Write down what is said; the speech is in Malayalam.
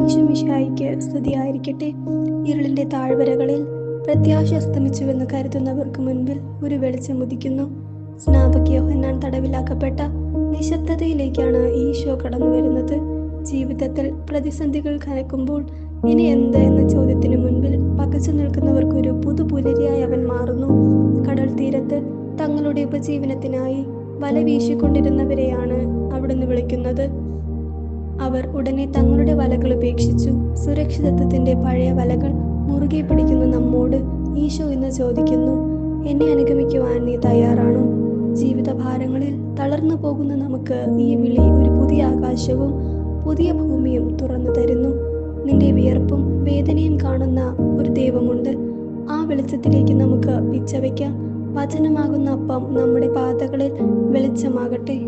ഈശോ മിശിഹായിക്ക് സ്തുതിയായിരിക്കട്ടെ. ഇരുളിന്റെ താഴ്വരകളിൽ പ്രത്യാശ അസ്തമിച്ചുവെന്ന് കരുതുന്നവർക്ക് മുൻപിൽ ഒരു വെളിച്ചം ഉദിക്കുന്നു. സ്നാപക യോഹന്നാൻ തടവിലാക്കപ്പെട്ട നിശബ്ദതയിലേക്കാണ് ഈശോ കടന്നു വരുന്നത്. ജീവിതത്തിൽ പ്രതിസന്ധികൾ കനക്കുമ്പോൾ ഇനി എന്ത് എന്ന ചോദ്യത്തിന് മുൻപിൽ പകച്ചു നിൽക്കുന്നവർക്കൊരു പുതുപുലരിയായി അവൻ മാറുന്നു. കടൽ തീരത്ത് തങ്ങളുടെ ഉപജീവനത്തിനായി വല വീശിക്കൊണ്ടിരുന്നവരെയാണ് അവിടുന്ന് വിളിക്കുന്നത്. അവർ ഉടനെ തങ്ങളുടെ വലകൾ ഉപേക്ഷിച്ചു. സുരക്ഷിതത്വത്തിന്റെ പഴയ വലകൾ മുറുകെ പിടിക്കുന്ന നമ്മോട് ഈശോ ഇന്ന് ചോദിക്കുന്നു, എന്നെ അനുഗമിക്കുവാൻ നീ തയ്യാറാണോ? ജീവിതഭാരങ്ങളിൽ തളർന്നു പോകുന്ന നമുക്ക് ഈ വിളി ഒരു പുതിയ ആകാശവും പുതിയ ഭൂമിയും തുറന്നു തരുന്നു. നിന്റെ വിയർപ്പും വേദനയും കാണുന്ന ഒരു ദൈവമുണ്ട്. ആ വെളിച്ചത്തിലേക്ക് നമുക്ക് പിച്ചവയ്ക്കാം. വചനമാകുന്ന അപ്പം നമ്മുടെ പാതകളിൽ വെളിച്ചമാകട്ടെ.